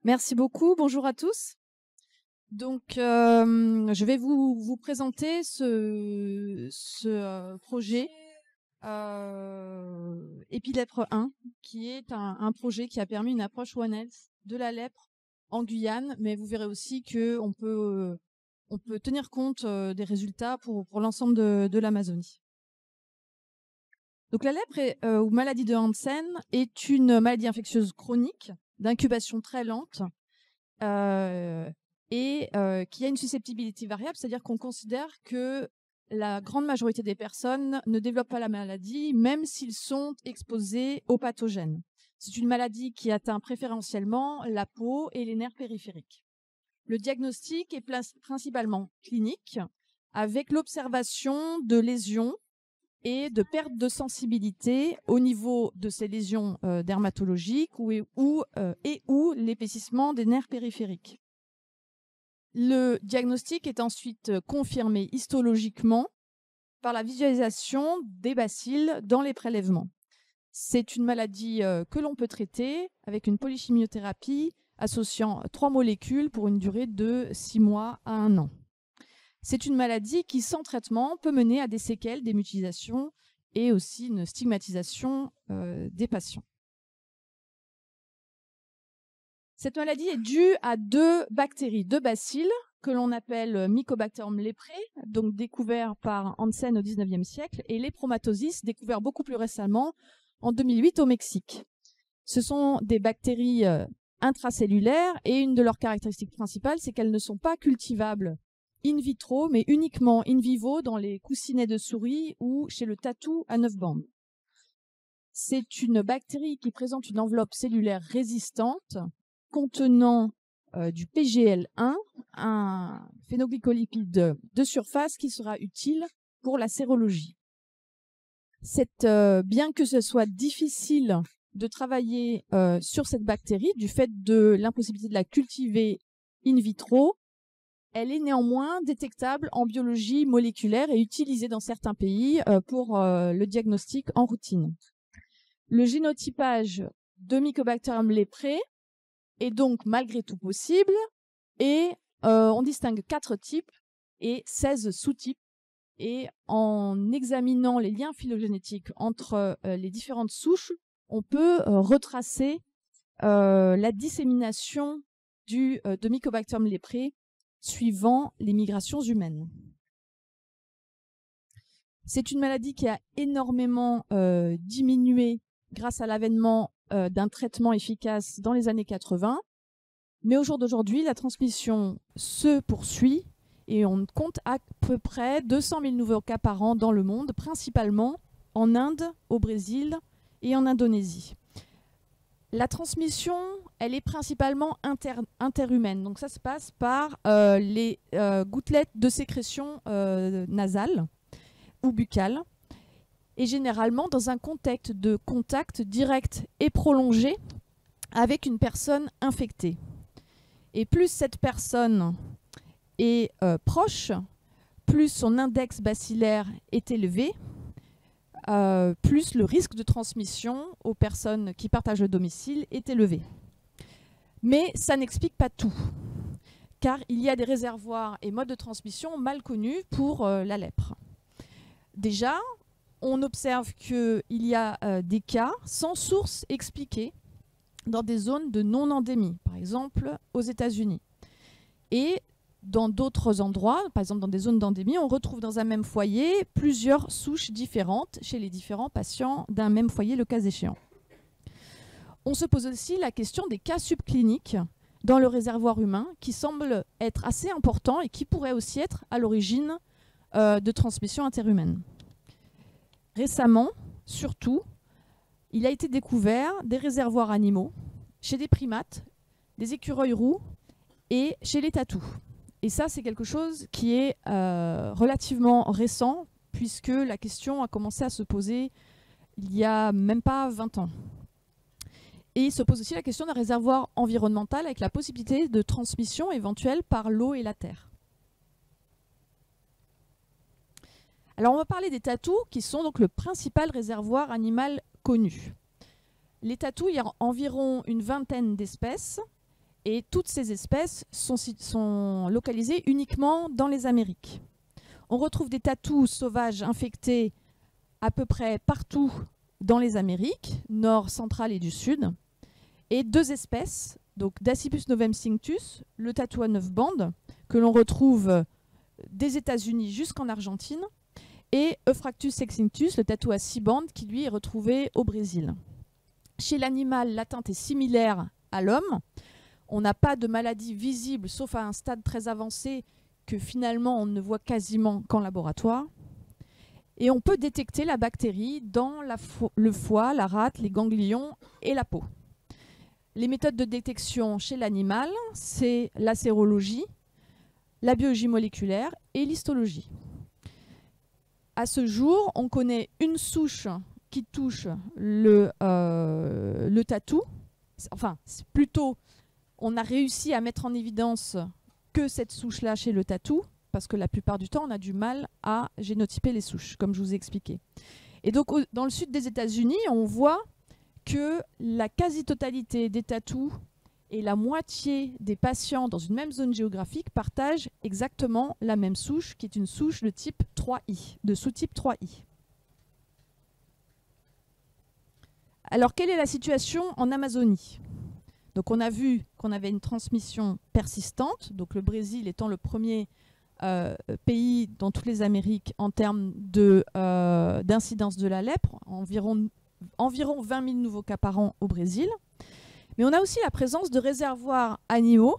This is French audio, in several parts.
Merci beaucoup. Bonjour à tous. Donc, je vais vous présenter ce projet Épilèpre 1, qui est un projet qui a permis une approche One Health de la lèpre en Guyane, mais vous verrez aussi qu'on peut tenir compte des résultats pour l'ensemble de l'Amazonie. Donc, la lèpre ou maladie de Hansen est une maladie infectieuse chronique d'incubation très lente qui a une susceptibilité variable, c'est-à-dire qu'on considère que la grande majorité des personnes ne développent pas la maladie, même s'ils sont exposés aux pathogènes. C'est une maladie qui atteint préférentiellement la peau et les nerfs périphériques. Le diagnostic est principalement clinique, avec l'observation de lésions et de perte de sensibilité au niveau de ces lésions dermatologiques ou l'épaississement des nerfs périphériques. Le diagnostic est ensuite confirmé histologiquement par la visualisation des bacilles dans les prélèvements. C'est une maladie que l'on peut traiter avec une polychimiothérapie associant 3 molécules pour une durée de 6 mois à 1 an. C'est une maladie qui, sans traitement, peut mener à des séquelles, des mutilations et aussi une stigmatisation des patients. Cette maladie est due à 2 bactéries, 2 bacilles que l'on appelle Mycobacterium leprae, donc découvert par Hansen au XIXe siècle, et Lepromatosis, découvert beaucoup plus récemment en 2008 au Mexique. Ce sont des bactéries intracellulaires et une de leurs caractéristiques principales, c'est qu'elles ne sont pas cultivables in vitro, mais uniquement in vivo dans les coussinets de souris ou chez le tatou à 9 bandes. C'est une bactérie qui présente une enveloppe cellulaire résistante contenant du PGL1, un phénoglycolipide de surface qui sera utile pour la sérologie. Bien que ce soit difficile de travailler sur cette bactérie, du fait de l'impossibilité de la cultiver in vitro, elle est néanmoins détectable en biologie moléculaire et utilisée dans certains pays pour le diagnostic en routine. Le génotypage de Mycobacterium leprae est donc malgré tout possible et on distingue 4 types et 16 sous-types. Et en examinant les liens phylogénétiques entre les différentes souches, on peut retracer la dissémination de Mycobacterium leprae suivant les migrations humaines. C'est une maladie qui a énormément diminué grâce à l'avènement d'un traitement efficace dans les années 80. Mais au jour d'aujourd'hui, la transmission se poursuit et on compte à peu près 200 000 nouveaux cas par an dans le monde, principalement en Inde, au Brésil et en Indonésie. La transmission, elle est principalement interhumaine. Donc ça se passe par les gouttelettes de sécrétion nasale ou buccale, et généralement dans un contexte de contact direct et prolongé avec une personne infectée. Et plus cette personne est proche, plus son index bacillaire est élevé, plus le risque de transmission aux personnes qui partagent le domicile est élevé. Mais ça n'explique pas tout, car il y a des réservoirs et modes de transmission mal connus pour la lèpre. Déjà, on observe qu'il y a des cas sans source expliquée dans des zones de non-endémie, par exemple aux États-Unis. Et dans d'autres endroits, par exemple dans des zones d'endémie, on retrouve dans un même foyer plusieurs souches différentes chez les différents patients d'un même foyer, le cas échéant. On se pose aussi la question des cas subcliniques dans le réservoir humain qui semble être assez important et qui pourrait aussi être à l'origine de transmission interhumaine. Récemment, surtout, il a été découvert des réservoirs animaux chez des primates, des écureuils roux et chez les tatous. Et ça, c'est quelque chose qui est relativement récent, puisque la question a commencé à se poser il y a même pas 20 ans. Et il se pose aussi la question d'un réservoir environnemental avec la possibilité de transmission éventuelle par l'eau et la terre. Alors on va parler des tatous, qui sont donc le principal réservoir animal connu. Les tatous, il y a environ une vingtaine d'espèces, Et toutes ces espèces sont localisées uniquement dans les Amériques. On retrouve des tatous sauvages infectés à peu près partout dans les Amériques, nord, centrale et du sud. Et 2 espèces, donc Dasypus novem cinctus, le tatou à 9 bandes, que l'on retrouve des États-Unis jusqu'en Argentine, et Eupractus sextinctus, le tatou à 6 bandes, qui lui est retrouvé au Brésil. Chez l'animal, l'atteinte est similaire à l'homme. On n'a pas de maladie visible, sauf à un stade très avancé que finalement on ne voit quasiment qu'en laboratoire. Et on peut détecter la bactérie dans le foie, la rate, les ganglions et la peau. Les méthodes de détection chez l'animal, c'est la sérologie, la biologie moléculaire et l'histologie. À ce jour, on connaît une souche qui touche le tatou. Enfin, plutôt, on a réussi à mettre en évidence que cette souche-là chez le tatou, parce que la plupart du temps, on a du mal à génotyper les souches, comme je vous ai expliqué. Et donc, dans le sud des États-Unis, on voit que la quasi-totalité des tatous et la moitié des patients dans une même zone géographique partagent exactement la même souche, qui est une souche de type 3I, de sous-type 3I. Alors, quelle est la situation en Amazonie? Donc, on a vu qu'on avait une transmission persistante, donc le Brésil étant le premier pays dans toutes les Amériques en termes d'incidence de la lèpre, environ 20 000 nouveaux cas par an au Brésil. Mais on a aussi la présence de réservoirs animaux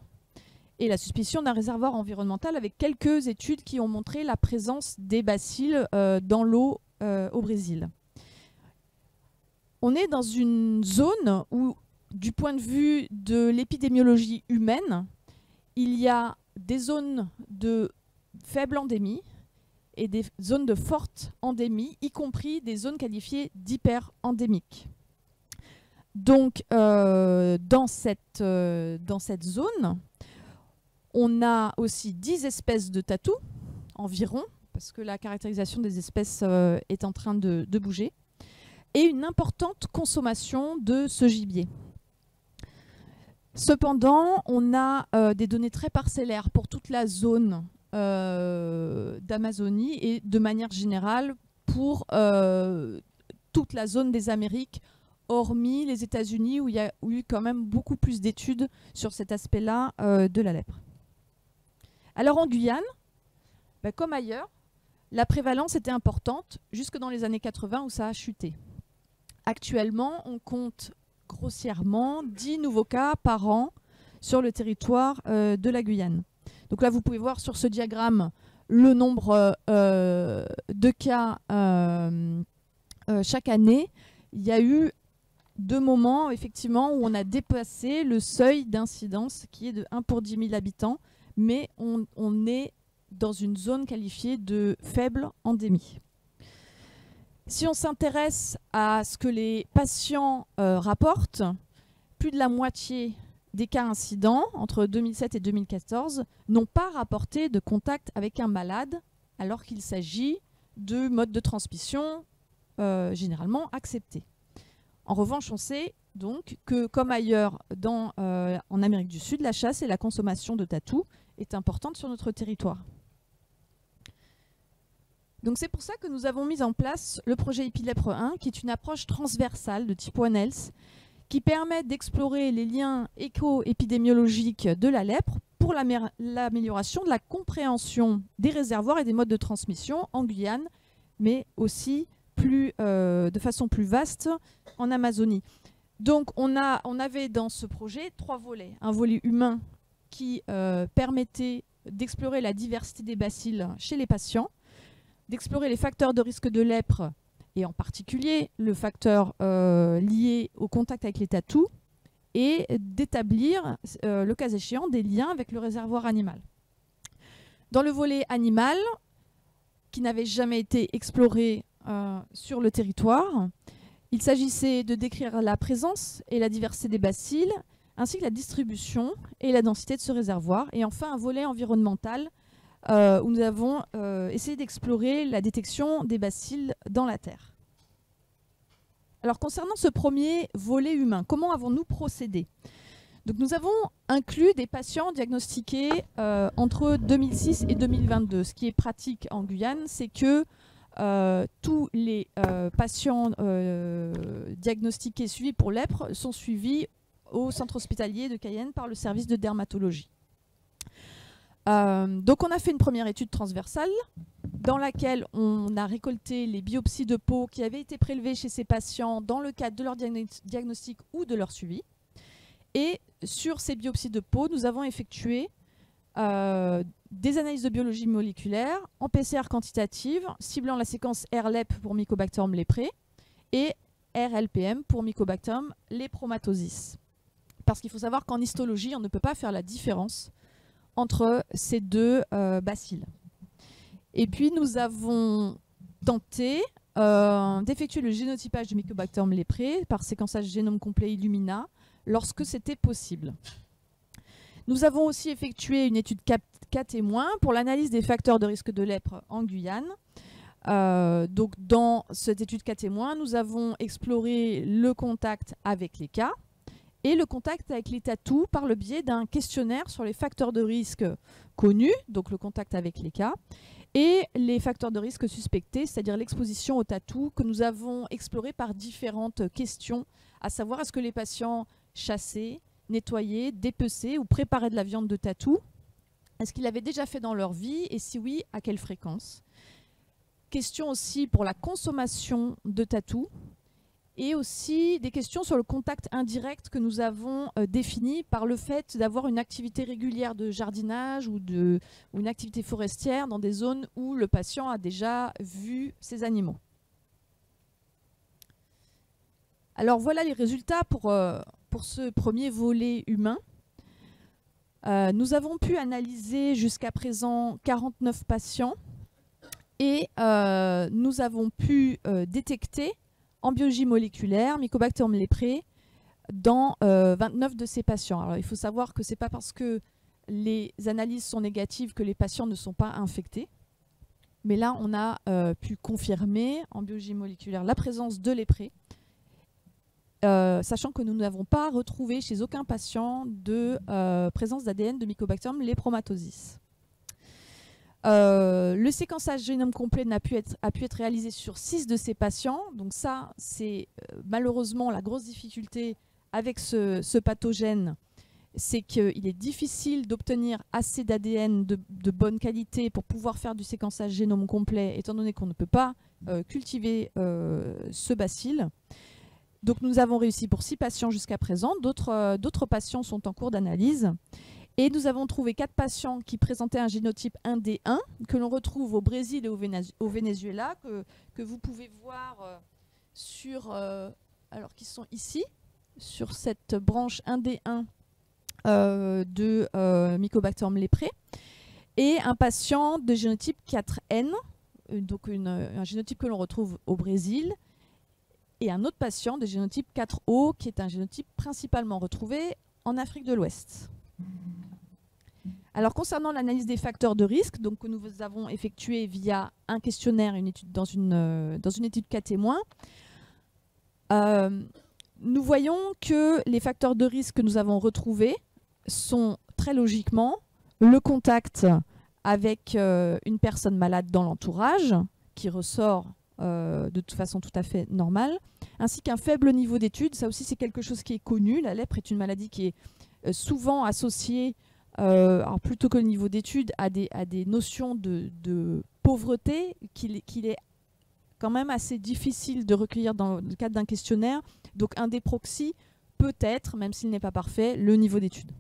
et la suspicion d'un réservoir environnemental, avec quelques études qui ont montré la présence des bacilles dans l'eau au Brésil. On est dans une zone où, du point de vue de l'épidémiologie humaine, il y a des zones de faible endémie et des zones de forte endémie, y compris des zones qualifiées d'hyper-endémiques. Donc, dans cette zone, on a aussi 10 espèces de tatous, environ, parce que la caractérisation des espèces est en train de bouger, et une importante consommation de ce gibier. Cependant, on a des données très parcellaires pour toute la zone d'Amazonie et de manière générale pour toute la zone des Amériques, hormis les États-Unis où il y a eu quand même beaucoup plus d'études sur cet aspect-là de la lèpre. Alors en Guyane, comme ailleurs, la prévalence était importante jusque dans les années 80 où ça a chuté. Actuellement, on compte grossièrement 10 nouveaux cas par an sur le territoire de la Guyane. Donc là, vous pouvez voir sur ce diagramme le nombre de cas chaque année. Il y a eu 2 moments, effectivement, où on a dépassé le seuil d'incidence qui est de 1 pour 10 000 habitants, mais on est dans une zone qualifiée de faible endémie. Si on s'intéresse à ce que les patients rapportent, plus de la moitié des cas incidents entre 2007 et 2014 n'ont pas rapporté de contact avec un malade, alors qu'il s'agit de modes de transmission généralement acceptés. En revanche, on sait donc que, comme ailleurs en Amérique du Sud, la chasse et la consommation de tatous est importante sur notre territoire. Donc c'est pour ça que nous avons mis en place le projet Épilèpre 1, qui est une approche transversale de type One Health, qui permet d'explorer les liens éco-épidémiologiques de la lèpre pour l'amélioration de la compréhension des réservoirs et des modes de transmission en Guyane, mais aussi de façon plus vaste en Amazonie. Donc on avait dans ce projet 3 volets. Un volet humain qui permettait d'explorer la diversité des bacilles chez les patients, d'explorer les facteurs de risque de lèpre, et en particulier le facteur lié au contact avec les tatous, et d'établir, le cas échéant, des liens avec le réservoir animal. Dans le volet animal, qui n'avait jamais été exploré sur le territoire, il s'agissait de décrire la présence et la diversité des bacilles, ainsi que la distribution et la densité de ce réservoir, et enfin un volet environnemental où nous avons essayé d'explorer la détection des bacilles dans la terre. Alors concernant ce premier volet humain, comment avons-nous procédé? Donc nous avons inclus des patients diagnostiqués entre 2006 et 2022. Ce qui est pratique en Guyane, c'est que tous les patients diagnostiqués suivis pour lèpre sont suivis au centre hospitalier de Cayenne par le service de dermatologie. Donc on a fait une première étude transversale dans laquelle on a récolté les biopsies de peau qui avaient été prélevées chez ces patients dans le cadre de leur diagnostic ou de leur suivi. Et sur ces biopsies de peau, nous avons effectué des analyses de biologie moléculaire en PCR quantitative, ciblant la séquence RLEP pour Mycobacterium leprae et RLPM pour Mycobacterium lepromatosis. Parce qu'il faut savoir qu'en histologie, on ne peut pas faire la différence entre ces deux bacilles. Et puis nous avons tenté d'effectuer le génotypage du Mycobacterium leprae par séquençage génome complet Illumina lorsque c'était possible. Nous avons aussi effectué une étude cas témoin pour l'analyse des facteurs de risque de lèpre en Guyane. Donc dans cette étude cas témoin, nous avons exploré le contact avec les cas et le contact avec les tatous par le biais d'un questionnaire sur les facteurs de risque connus, donc le contact avec les cas, et les facteurs de risque suspectés, c'est-à-dire l'exposition aux tatous que nous avons exploré par différentes questions, à savoir est-ce que les patients chassaient, nettoyaient, dépeçaient ou préparaient de la viande de tatou, est-ce qu'ils l'avaient déjà fait dans leur vie et si oui, à quelle fréquence. Question aussi pour la consommation de tatou et aussi des questions sur le contact indirect que nous avons défini par le fait d'avoir une activité régulière de jardinage ou une activité forestière dans des zones où le patient a déjà vu ces animaux. Alors voilà les résultats pour ce premier volet humain. Nous avons pu analyser jusqu'à présent 49 patients et nous avons pu détecter en biologie moléculaire Mycobacterium leprae dans 29 de ces patients. Alors il faut savoir que ce n'est pas parce que les analyses sont négatives que les patients ne sont pas infectés. Mais là, on a pu confirmer en biologie moléculaire la présence de leprae, sachant que nous n'avons pas retrouvé chez aucun patient de présence d'ADN de Mycobacterium lepromatosis. Le séquençage génome complet a pu être réalisé sur 6 de ces patients. Donc ça, c'est malheureusement la grosse difficulté avec ce pathogène. C'est qu'il est difficile d'obtenir assez d'ADN de bonne qualité pour pouvoir faire du séquençage génome complet, étant donné qu'on ne peut pas cultiver ce bacille. Donc nous avons réussi pour 6 patients jusqu'à présent. D'autres patients sont en cours d'analyse. Et nous avons trouvé 4 patients qui présentaient un génotype 1D1 que l'on retrouve au Brésil et au Venezuela, que vous pouvez voir alors qu'ils sont ici, sur cette branche 1D1 de Mycobacterium leprae, et un patient de génotype 4N, donc un génotype que l'on retrouve au Brésil, et un autre patient de génotype 4O, qui est un génotype principalement retrouvé en Afrique de l'Ouest. Alors concernant l'analyse des facteurs de risque, donc, que nous avons effectué via un questionnaire dans une étude cas témoin, nous voyons que les facteurs de risque que nous avons retrouvés sont très logiquement le contact avec une personne malade dans l'entourage, qui ressort de toute façon tout à fait normale, ainsi qu'un faible niveau d'études. Ça aussi c'est quelque chose qui est connu. La lèpre est une maladie qui est souvent associée, alors plutôt que le niveau d'études, à des notions de pauvreté qu'il est quand même assez difficile de recueillir dans le cadre d'un questionnaire. Donc un des proxys peut être, même s'il n'est pas parfait, le niveau d'études.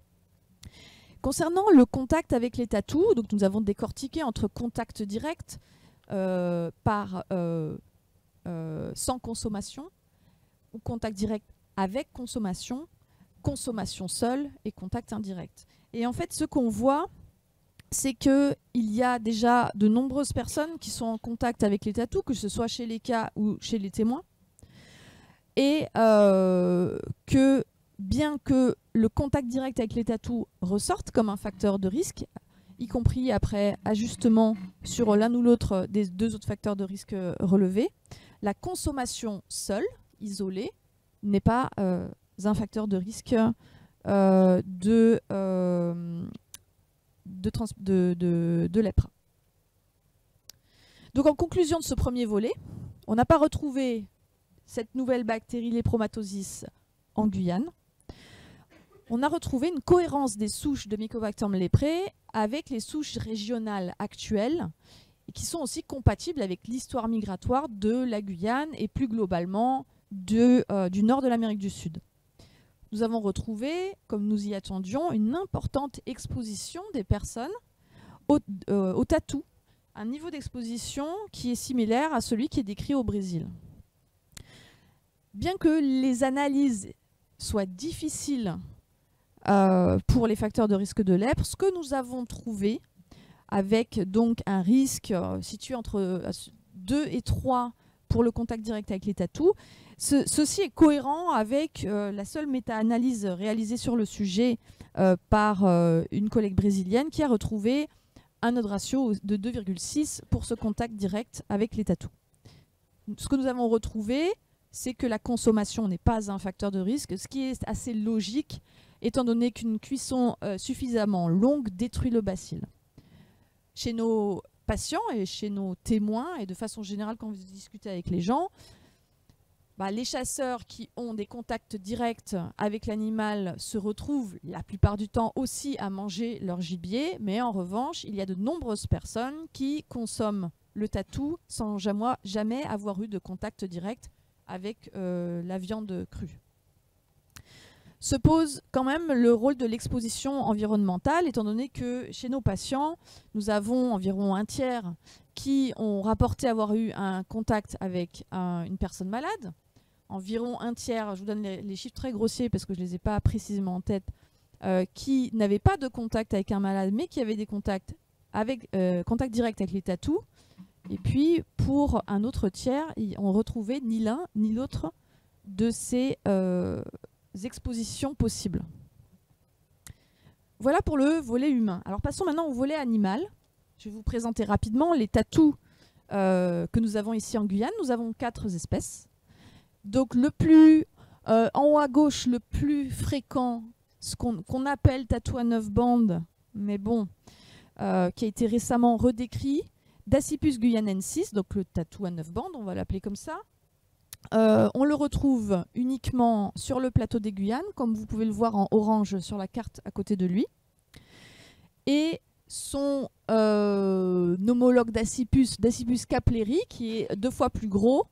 Concernant le contact avec les tatous, donc nous avons décortiqué entre contact direct sans consommation, ou contact direct avec consommation, consommation seule et contact indirect. Et en fait, ce qu'on voit, c'est qu'il y a déjà de nombreuses personnes qui sont en contact avec les tatous, que ce soit chez les cas ou chez les témoins, et que bien que le contact direct avec les tatous ressorte comme un facteur de risque, y compris après ajustement sur l'un ou l'autre des 2 autres facteurs de risque relevés, la consommation seule, isolée, n'est pas un facteur de risque de lèpre. Donc en conclusion de ce premier volet, on n'a pas retrouvé cette nouvelle bactérie lépromatosis en Guyane. On a retrouvé une cohérence des souches de Mycobacterium leprae avec les souches régionales actuelles et qui sont aussi compatibles avec l'histoire migratoire de la Guyane et plus globalement du nord de l'Amérique du Sud. Nous avons retrouvé, comme nous y attendions, une importante exposition des personnes au tatou, un niveau d'exposition qui est similaire à celui qui est décrit au Brésil. Bien que les analyses soient difficiles pour les facteurs de risque de lèpre, ce que nous avons trouvé, avec donc un risque situé entre 2 et 3 pour le contact direct avec les tatous, ceci est cohérent avec la seule méta-analyse réalisée sur le sujet par une collègue brésilienne qui a retrouvé un odds ratio de 2,6 pour ce contact direct avec les tatous. Ce que nous avons retrouvé, c'est que la consommation n'est pas un facteur de risque, ce qui est assez logique, étant donné qu'une cuisson suffisamment longue détruit le bacille. Chez nos patients et chez nos témoins, et de façon générale quand vous discutez avec les gens, les chasseurs qui ont des contacts directs avec l'animal se retrouvent la plupart du temps aussi à manger leur gibier, mais en revanche, il y a de nombreuses personnes qui consomment le tatou sans jamais avoir eu de contact direct avec la viande crue. Se pose quand même le rôle de l'exposition environnementale, étant donné que chez nos patients, nous avons environ un tiers qui ont rapporté avoir eu un contact avec une personne malade, environ un tiers, je vous donne les chiffres très grossiers parce que je ne les ai pas précisément en tête, qui n'avaient pas de contact avec un malade, mais qui avaient des contacts directs avec les tatous. Et puis, pour un autre tiers, on retrouvait ni l'un ni l'autre de ces expositions possibles. Voilà pour le volet humain. Alors passons maintenant au volet animal. Je vais vous présenter rapidement les tatous que nous avons ici en Guyane. Nous avons 4 espèces. Donc le plus en haut à gauche, le plus fréquent, ce qu'on appelle tatou à 9 bandes, mais bon, qui a été récemment redécrit, Dasypus guyanensis, donc le tatou à 9 bandes, on va l'appeler comme ça. On le retrouve uniquement sur le plateau des Guyanes, comme vous pouvez le voir en orange sur la carte à côté de lui. Et son homologue Dasypus kapleri, qui est 2 fois plus gros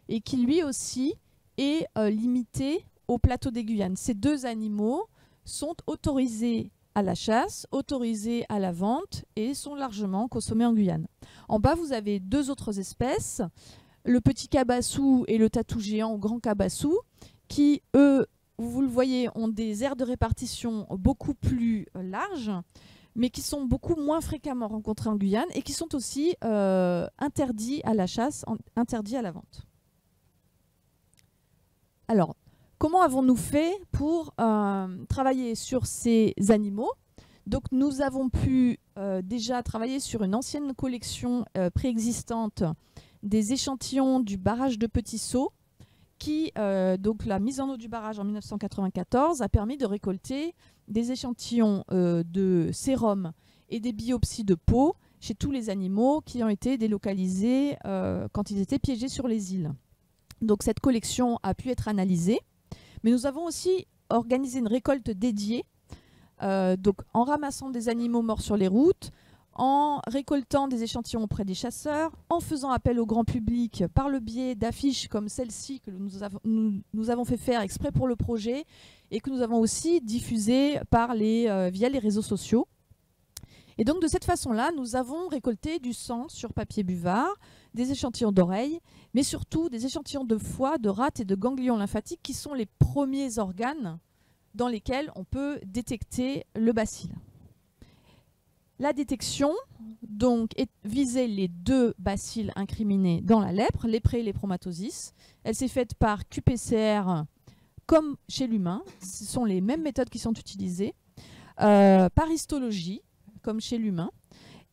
et qui lui aussi est limité au plateau des Guyanes. Ces 2 animaux sont autorisés à la chasse, autorisés à la vente et sont largement consommés en Guyane. En bas, vous avez 2 autres espèces, le petit cabassou et le tatou géant ou grand cabassou, qui, eux, vous le voyez, ont des aires de répartition beaucoup plus larges, mais qui sont beaucoup moins fréquemment rencontrés en Guyane et qui sont aussi interdits à la chasse, interdits à la vente. Alors, comment avons-nous fait pour travailler sur ces animaux? Donc, nous avons pu déjà travailler sur une ancienne collection préexistante des échantillons du barrage de Petit Saut, qui, donc la mise en eau du barrage en 1994, a permis de récolter des échantillons de sérum et des biopsies de peau chez tous les animaux qui ont été délocalisés quand ils étaient piégés sur les îles. Donc cette collection a pu être analysée, mais nous avons aussi organisé une récolte dédiée, donc en ramassant des animaux morts sur les routes, en récoltant des échantillons auprès des chasseurs, en faisant appel au grand public par le biais d'affiches comme celle-ci que nous avons fait faire exprès pour le projet et que nous avons aussi diffusées via les réseaux sociaux. Et donc de cette façon-là, nous avons récolté du sang sur papier buvard, des échantillons d'oreilles, mais surtout des échantillons de foie, de rate et de ganglions lymphatiques qui sont les premiers organes dans lesquels on peut détecter le bacille. La détection donc visait les 2 bacilles incriminés dans la lèpre, lépré et lépromatosis. Elle s'est faite par qPCR comme chez l'humain. Ce sont les mêmes méthodes qui sont utilisées. Par histologie, comme chez l'humain,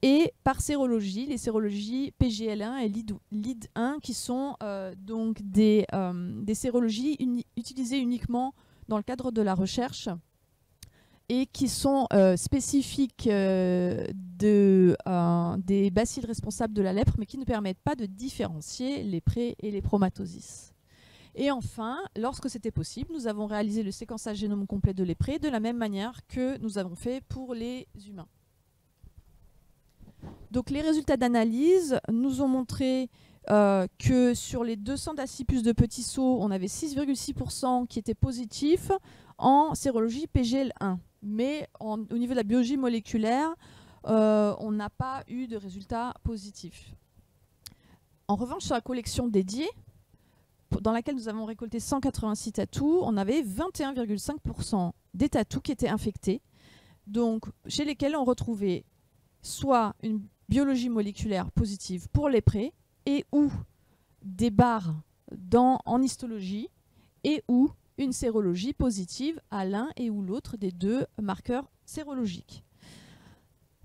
et par sérologie, les sérologies PGL1 et LID1, qui sont donc des sérologies utilisées uniquement dans le cadre de la recherche et qui sont spécifiques des bacilles responsables de la lèpre, mais qui ne permettent pas de différencier les prés et les promatosis. Et enfin, lorsque c'était possible, nous avons réalisé le séquençage génome complet de léprés de la même manière que nous avons fait pour les humains. Donc les résultats d'analyse nous ont montré que sur les 200 dasypus de petits sauts, on avait 6,6% qui étaient positifs en sérologie PGL1. Mais au niveau de la biologie moléculaire, on n'a pas eu de résultats positifs. En revanche, sur la collection dédiée, dans laquelle nous avons récolté 186 tatous, on avait 21,5% des tatous qui étaient infectés, donc chez lesquels on retrouvait soit une biologie moléculaire positive pour les prés et ou des barres en histologie et ou une sérologie positive à l'un et ou l'autre des deux marqueurs sérologiques.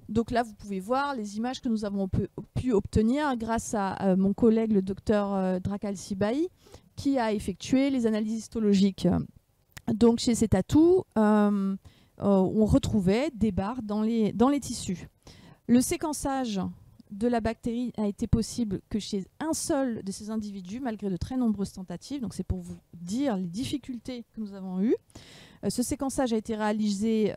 Donc là, vous pouvez voir les images que nous avons pu obtenir grâce à mon collègue, le docteur Drakal Sibai, qui a effectué les analyses histologiques. Donc chez ces tatous, on retrouvait des barres dans les tissus. Le séquençage de la bactérie a été possible que chez un seul de ces individus, malgré de très nombreuses tentatives. Donc c'est pour vous dire les difficultés que nous avons eues. Ce séquençage a été réalisé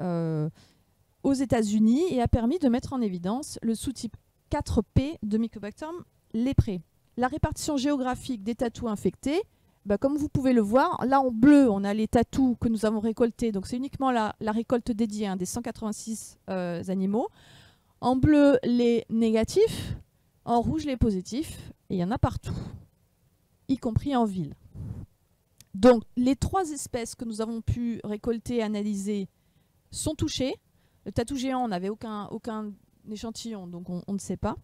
aux États-Unis et a permis de mettre en évidence le sous-type 4P de Mycobacterium leprae. La répartition géographique des tatous infectés, comme vous pouvez le voir, là en bleu, on a les tatous que nous avons récoltés. Donc c'est uniquement la récolte dédiée des 186 animaux. En bleu, les négatifs. En rouge, les positifs. Et il y en a partout, y compris en ville. Donc les 3 espèces que nous avons pu récolter et analyser sont touchées. Le tatou géant, on n'avait aucun échantillon, donc on ne sait pas.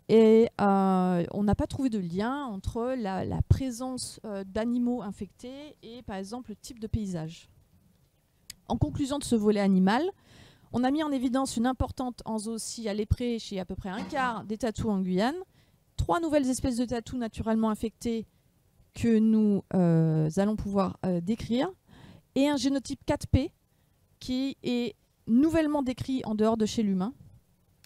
Et on n'a pas trouvé de lien entre la présence d'animaux infectés et, par exemple, le type de paysage. En conclusion de ce volet animal, on a mis en évidence une importante enzoocie à léprée chez à peu près un quart des tatous en Guyane, 3 nouvelles espèces de tatous naturellement infectés que nous allons pouvoir décrire, et un génotype 4P qui est nouvellement décrit en dehors de chez l'humain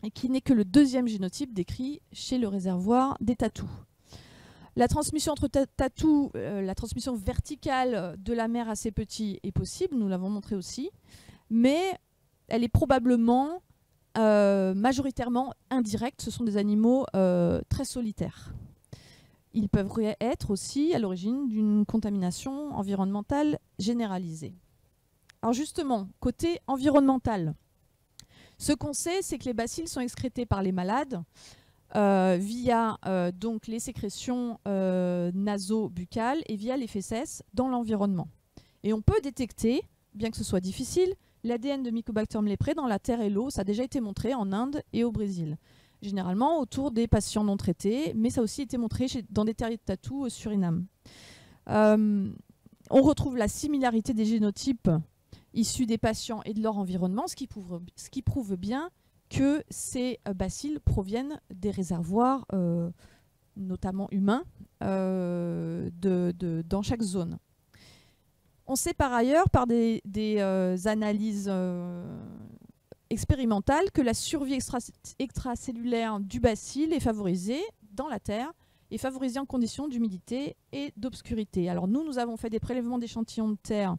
et qui n'est que le 2e génotype décrit chez le réservoir des tatous. La transmission entre tatous, la transmission verticale de la mère à ses petits est possible, nous l'avons montré aussi, mais elle est probablement majoritairement indirecte. Ce sont des animaux très solitaires. Ils peuvent être aussi à l'origine d'une contamination environnementale généralisée. Alors justement, côté environnemental, ce qu'on sait, c'est que les bacilles sont excrétés par les malades via donc les sécrétions naso-buccales et via les fésses dans l'environnement. Et on peut détecter, bien que ce soit difficile, l'ADN de Mycobacterium leprae dans la terre et l'eau. Ça a déjà été montré en Inde et au Brésil, généralement autour des patients non traités, mais ça a aussi été montré dans des terriers de tatou au Suriname. On retrouve la similarité des génotypes issus des patients et de leur environnement, ce qui prouve bien que ces bacilles proviennent des réservoirs, notamment humains, dans chaque zone. On sait par ailleurs, par des analyses expérimentales, que la survie extracellulaire du bacille est favorisée dans la terre et favorisée en conditions d'humidité et d'obscurité. Alors nous avons fait des prélèvements d'échantillons de terre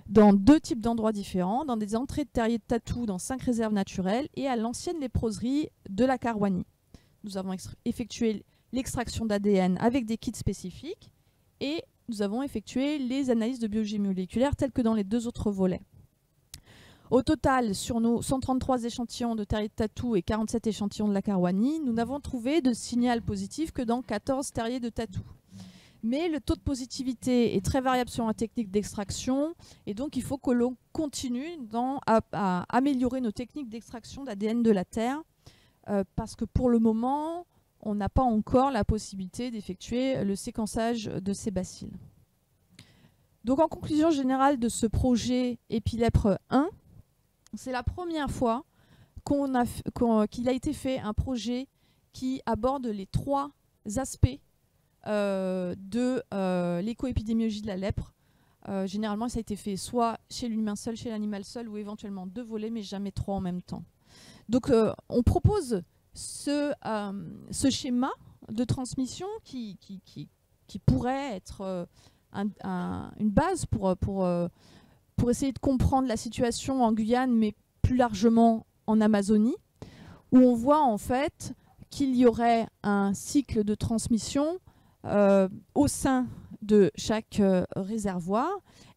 dans 2 types d'endroits différents, dans des entrées de terriers de tatou dans 5 réserves naturelles et à l'ancienne léproserie de la Karouani. Nous avons effectué l'extraction d'ADN avec des kits spécifiques et nous avons effectué les analyses de biologie moléculaire telles que dans les 2 autres volets. Au total, sur nos 133 échantillons de terriers de tatou et 47 échantillons de la Karouani, nous n'avons trouvé de signal positif que dans 14 terriers de tatou. Mais le taux de positivité est très variable selon la technique d'extraction et donc il faut que l'on continue à améliorer nos techniques d'extraction d'ADN de la terre parce que pour le moment, on n'a pas encore la possibilité d'effectuer le séquençage de ces bacilles. Donc en conclusion générale de ce projet Épilèpre 1, c'est la première fois qu'il a été fait un projet qui aborde les 3 aspects de l'écoépidémiologie de la lèpre, Généralement, ça a été fait soit chez l'humain seul, chez l'animal seul, ou éventuellement 2 volets, mais jamais 3 en même temps. Donc, on propose ce schéma de transmission qui pourrait être une base pour essayer de comprendre la situation en Guyane, mais plus largement en Amazonie, où on voit en fait qu'il y aurait un cycle de transmission au sein de chaque réservoir,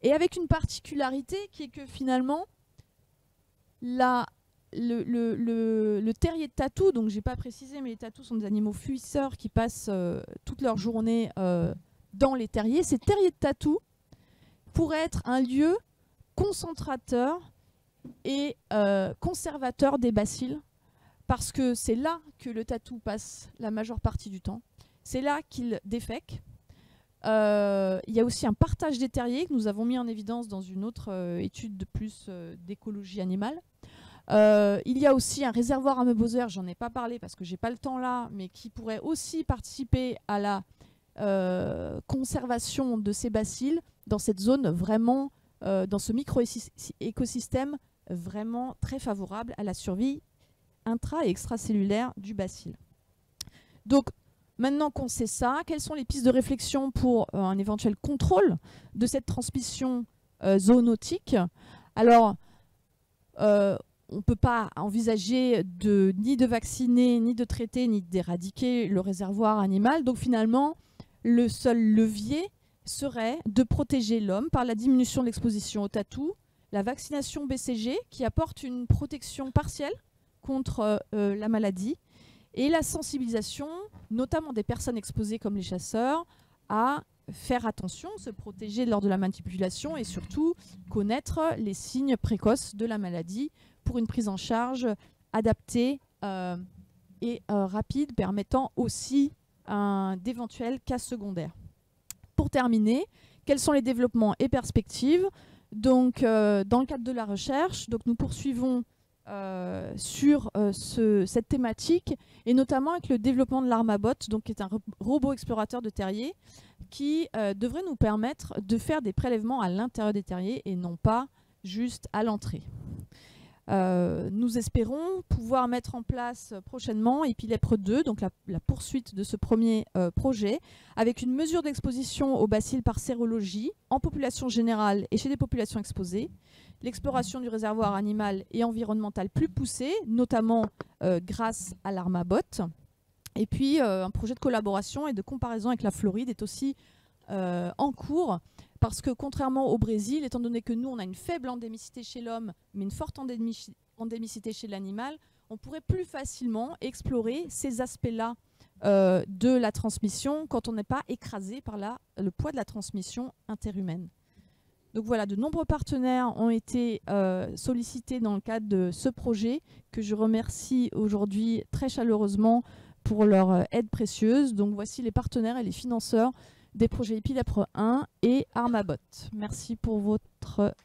et avec une particularité qui est que finalement, le terrier de tatou, donc j'ai pas précisé, mais les tatous sont des animaux fuisseurs qui passent toute leur journée dans les terriers. Ces terriers de tatou pourraient être un lieu concentrateur et conservateur des bacilles, parce que c'est là que le tatou passe la majeure partie du temps. C'est là qu'il défèque. Il y a aussi un partage des terriers que nous avons mis en évidence dans une autre étude de plus d'écologie animale. Il y a aussi un réservoir à Meubozer, j'en ai pas parlé parce que j'ai pas le temps là, mais qui pourrait aussi participer à la conservation de ces bacilles dans cette zone vraiment, dans ce micro-écosystème vraiment très favorable à la survie intra- et extracellulaire du bacille. Donc, maintenant qu'on sait ça, quelles sont les pistes de réflexion pour un éventuel contrôle de cette transmission zoonotique? Alors, on ne peut pas envisager ni de vacciner, ni de traiter, ni d'éradiquer le réservoir animal. Donc finalement, le seul levier serait de protéger l'homme par la diminution de l'exposition au tatou, la vaccination BCG qui apporte une protection partielle contre la maladie, et la sensibilisation, notamment des personnes exposées comme les chasseurs, à faire attention, se protéger lors de la manipulation et surtout connaître les signes précoces de la maladie pour une prise en charge adaptée et rapide, permettant aussi d'éventuels cas secondaires. Pour terminer, quels sont les développements et perspectives? Donc, dans le cadre de la recherche, nous poursuivons sur cette thématique, et notamment avec le développement de l'Armabot, qui est un robot explorateur de terriers qui devrait nous permettre de faire des prélèvements à l'intérieur des terriers et non pas juste à l'entrée. Nous espérons pouvoir mettre en place prochainement Epilèpre 2, donc la poursuite de ce premier projet, avec une mesure d'exposition aux bacilles par sérologie en population générale et chez des populations exposées, l'exploration du réservoir animal et environnemental plus poussée, notamment grâce à l'Armabot. Et puis un projet de collaboration et de comparaison avec la Floride est aussi en cours, parce que contrairement au Brésil, étant donné que nous on a une faible endémicité chez l'homme mais une forte endémicité chez l'animal, on pourrait plus facilement explorer ces aspects-là de la transmission quand on n'est pas écrasé par le poids de la transmission interhumaine. Donc voilà, de nombreux partenaires ont été sollicités dans le cadre de ce projet, que je remercie aujourd'hui très chaleureusement pour leur aide précieuse. Donc voici les partenaires et les financeurs des projets Epilèpre 1 et Armabot. Merci pour votre